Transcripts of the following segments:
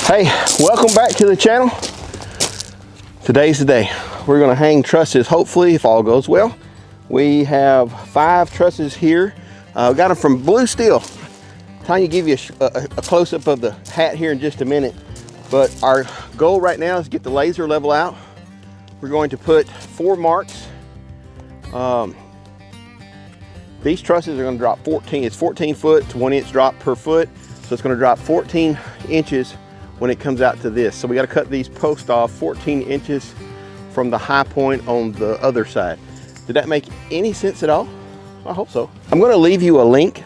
Hey, welcome back to the channel. Today's the day. We're going to hang trusses, hopefully, if all goes well. We have 5 trusses here. Got them from Blue Steel. Tanya give you a close-up of the hat here in just a minute. But our goal right now is to get the laser level out. We're going to put 4 marks. These trusses are going to drop 14. It's 14 foot, it's 1 inch drop per foot. So it's going to drop 14 inches when it comes out to this. So we got to cut these posts off 14 inches from the high point on the other side. Did that make any sense at all? I hope so. I'm going to leave you a link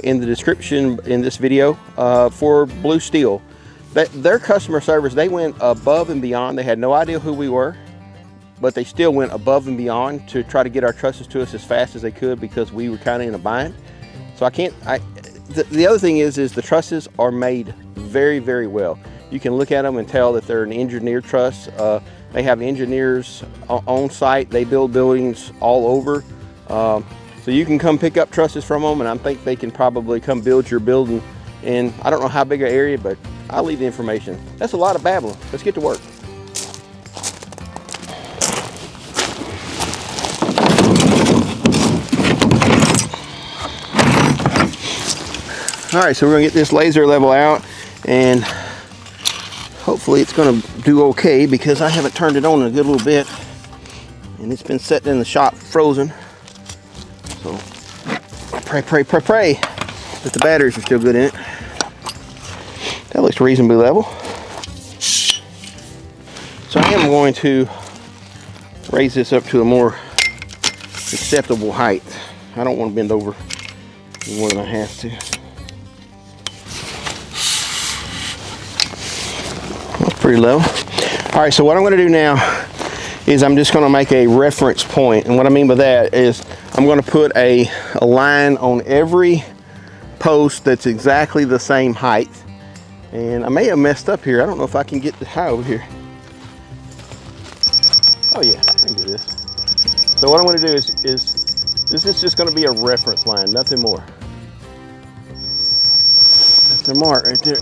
in the description in this video for Blue Steel. Their customer service, they went above and beyond. They had no idea who we were, but they still went above and beyond to try to get our trusses to us as fast as they could because we were kind of in a bind. So the other thing is the trusses are made very, very well. You can look at them and tell that they're an engineered truss. They have engineers on site. They build buildings all over. So you can come pick up trusses from them, and I think they can probably come build your building in, I don't know how big an area, but I'll leave the information. That's a lot of babbling. Let's get to work. All right, so we're gonna get this laser level out, and hopefully it's gonna do okay because I haven't turned it on in a good little bit, and it's been sitting in the shop frozen. So pray that the batteries are still good in it. That looks reasonably level. So I am going to raise this up to a more acceptable height. I don't want to bend over more than I have to. That's pretty low. All right, so what I'm going to do now is I'm just going to make a reference point. And what I mean by that is I'm going to put a line on every post that's exactly the same height. And I may have messed up here. I don't know if I can get the high over here. Oh yeah, I can do this. So what I'm going to do is this is just going to be a reference line, nothing more. That's the mark right there.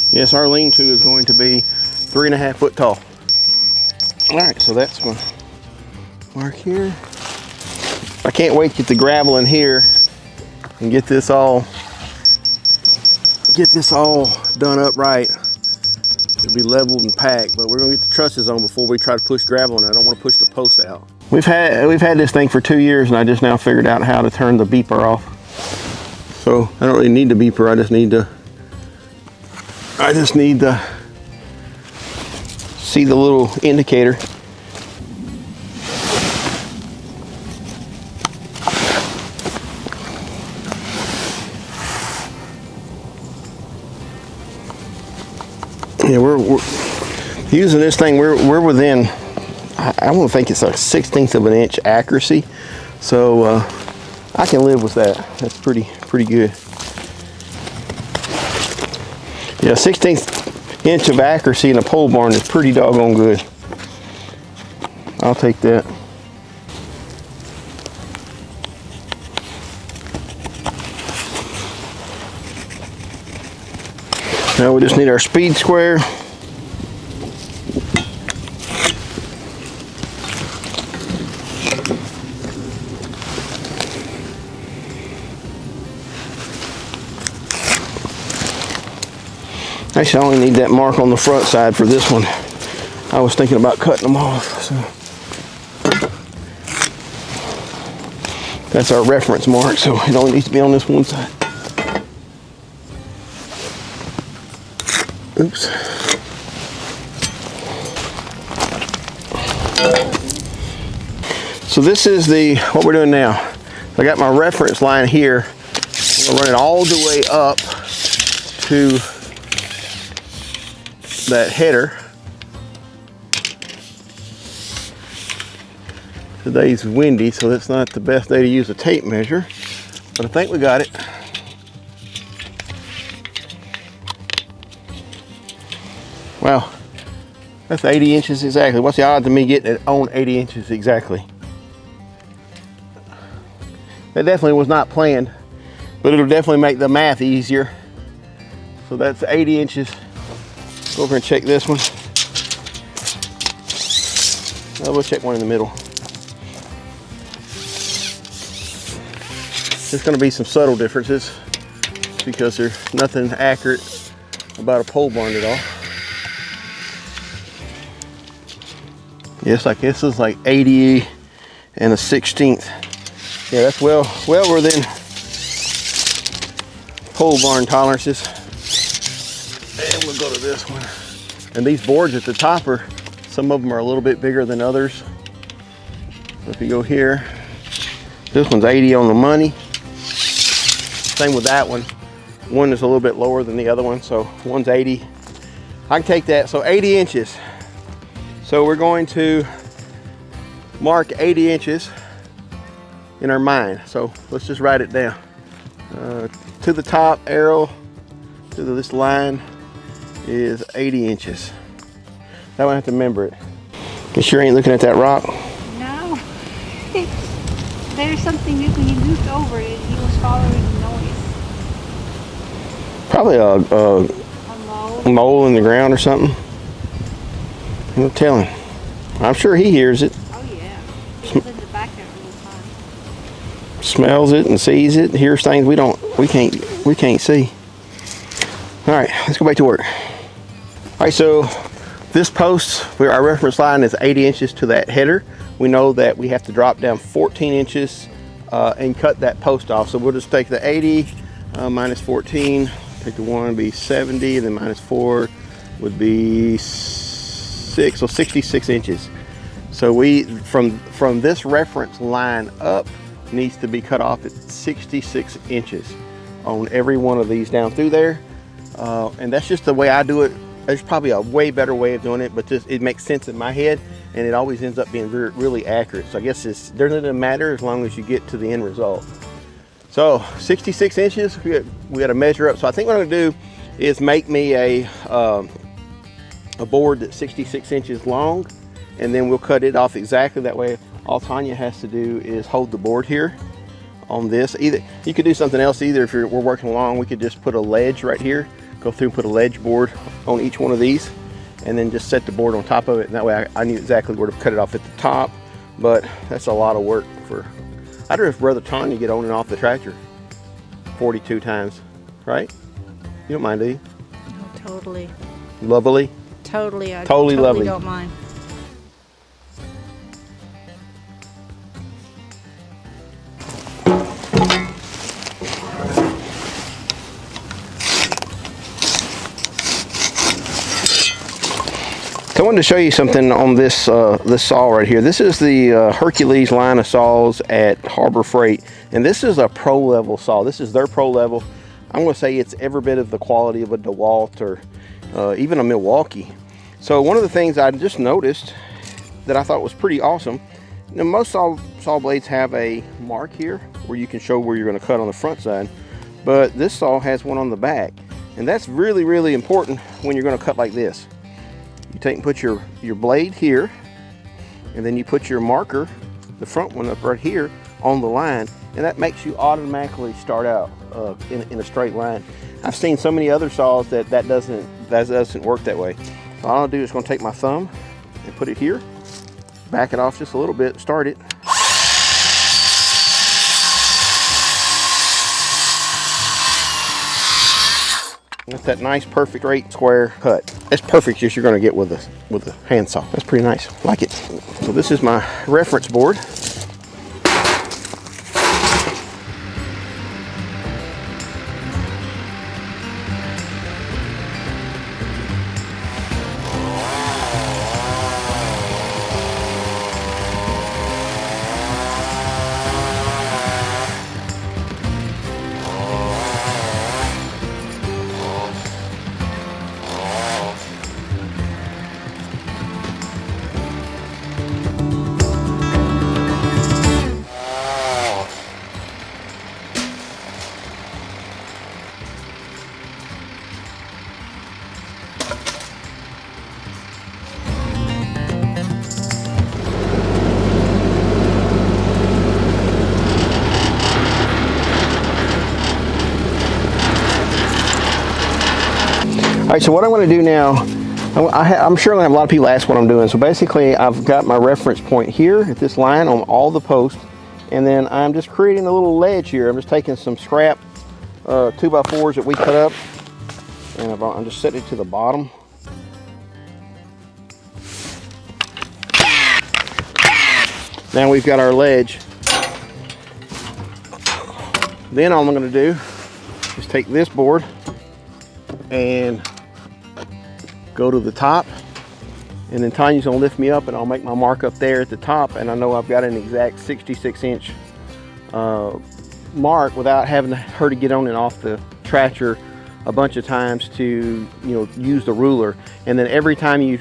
Yes, our lean-to is going to be 3.5 foot tall. All right, so that's going to mark here. I can't wait to get the gravel in here and get this all done up right. It'll be leveled and packed, but we're gonna get the trusses on before we try to push gravel, and I don't want to push the post out. We've had this thing for 2 years, and I just now figured out how to turn the beeper off. So I don't really need the beeper. I just need to see the little indicator. Yeah, we're using this thing. We're within, I want to think it's like 1/16 of an inch accuracy, so I can live with that. That's pretty good. Yeah, 1/16 inch of accuracy in a pole barn is pretty doggone good. I'll take that. Now we just need our speed square. Actually, I only need that mark on the front side for this one. I was thinking about cutting them off. So that's our reference mark, so it only needs to be on this one side. Oops. So this is what we're doing now. I got my reference line here. I'm gonna run it all the way up to that header. Today's windy, so that's not the best day to use a tape measure, but I think we got it. Wow, that's 80 inches exactly. What's the odds of me getting it on 80 inches exactly? That definitely was not planned, but it'll definitely make the math easier. So that's 80 inches. Go over and check this one. We'll check one in the middle. There's going to be some subtle differences because there's nothing accurate about a pole barn at all. Yeah, it's like, this is like 80 and a 16th. Yeah, that's well within pole barn tolerances. And we'll go to this one. And these boards at the top are, some of them are a little bit bigger than others. So if you go here, this one's 80 on the money. Same with that one. One is a little bit lower than the other one, so one's 80. I can take that, so 80 inches. So we're going to mark 80 inches in our mind. So let's just write it down. To the top arrow, to this line is 80 inches. That one I have to remember it. You sure ain't looking at that rock? No. There's something that when you moved over it, he was following the noise. Probably a mole in the ground or something. No telling. I'm sure he hears it. Oh yeah. He was in the back there all the time. Smells it and sees it, hears things we can't see. All right, let's go back to work. All right, so this post, where our reference line is 80 inches to that header. We know that we have to drop down 14 inches and cut that post off. So we'll just take the 80 minus 14, take the 1 would be 70, and then minus 4 would be 6, so 66 inches. So we, from this reference line up, needs to be cut off at 66 inches on every one of these down through there. And that's just the way I do it. There's probably a way better way of doing it, but it makes sense in my head, and it always ends up being really accurate. So I guess it doesn't matter as long as you get to the end result. So 66 inches, we got to measure up. So I think what I'm gonna do is make me a board that's 66 inches long, and then we'll cut it off exactly that way. All Tanya has to do is hold the board here on this. Either you could do something else. Either if we're working along, we could just put a ledge right here. Go through and put a ledge board on each one of these, and then just set the board on top of it. And that way I knew exactly where to cut it off at the top. But that's a lot of work for. I'd rather Tanya get on and off the tractor 42 times, right? You don't mind, do you? Oh, totally. Lovely. Totally. I totally lovely. Don't mind. So I wanted to show you something on this this saw right here. This is the Hercules line of saws at Harbor Freight, and this is a pro level saw. This is their pro level. I'm going to say it's every bit of the quality of a DeWalt or even a Milwaukee. So one of the things I just noticed that I thought was pretty awesome. Now, most saw blades have a mark here where you can show where you're going to cut on the front side, but this saw has one on the back, and that's really important when you're going to cut like this. You take and put your blade here, and then you put your marker, the front one up right here on the line, and that makes you automatically start out in a straight line. I've seen so many other saws that doesn't work that way. So all I'll do is going to take my thumb and put it here, back it off just a little bit, start it. That's that nice perfect 8 square cut. It's perfect as you're going to get with a handsaw. That's pretty nice. Like it. So this is my reference board. right, so what I'm going to do now, I'm sure I'm going to have a lot of people ask what I'm doing. So basically, I've got my reference point here at this line on all the posts, and then I'm just creating a little ledge here. I'm just taking some scrap 2x4s that we cut up, and I'm just setting it to the bottom. Now we've got our ledge. Then all I'm going to do is take this board and go to the top, and then Tanya's going to lift me up, and I'll make my mark up there at the top, and I know I've got an exact 66-inch mark without having her to get on and off the tractor a bunch of times to use the ruler. And then every time you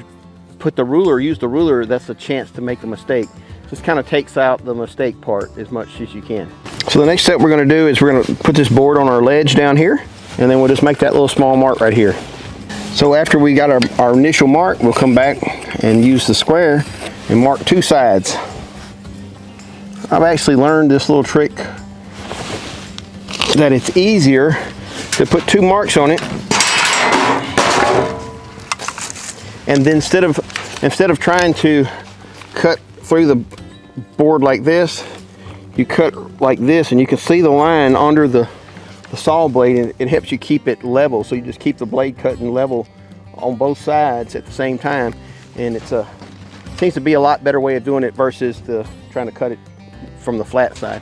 use the ruler, that's a chance to make a mistake. Just kind of takes out the mistake part as much as you can. So the next step we're going to do is we're going to put this board on our ledge down here, and then we'll just make that little small mark right here. So after we got our initial mark, we'll come back and use the square and mark two sides. I've actually learned this little trick that it's easier to put two marks on it, and then instead of trying to cut through the board like this, you cut like this, and you can see the line under the saw blade, and it helps you keep it level. So you just keep the blade cutting level on both sides at the same time, and it seems to be a lot better way of doing it versus trying to cut it from the flat side.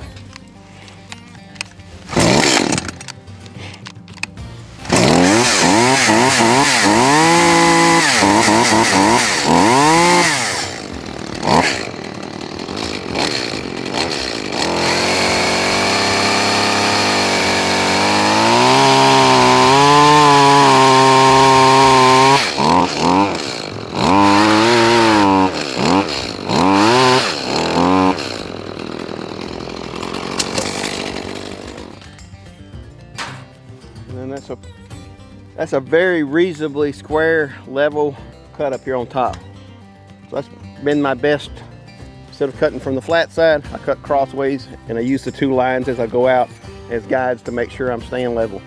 And that's a very reasonably square, level cut up here on top. So that's been my best. Instead of cutting from the flat side, I cut crossways, and I use the two lines as I go out as guides to make sure I'm staying level.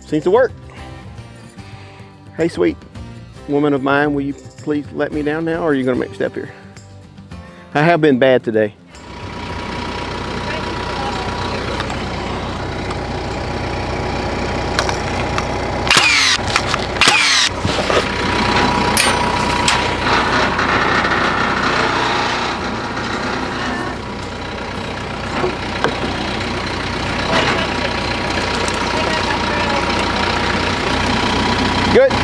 Seems to work. Hey, sweet woman of mine, will you please let me down now, or are you going to make a step here? I have been bad today. Good. Can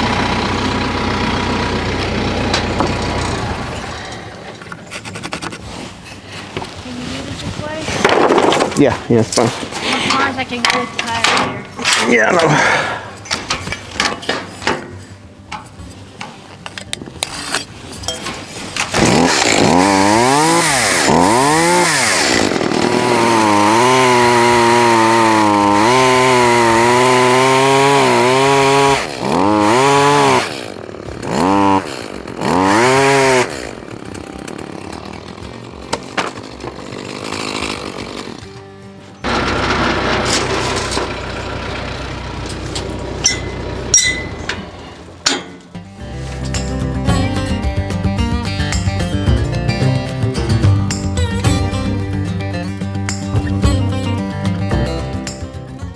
you move it this way? Yeah, it's fine. As far as I can get the tire here. Yeah, I know.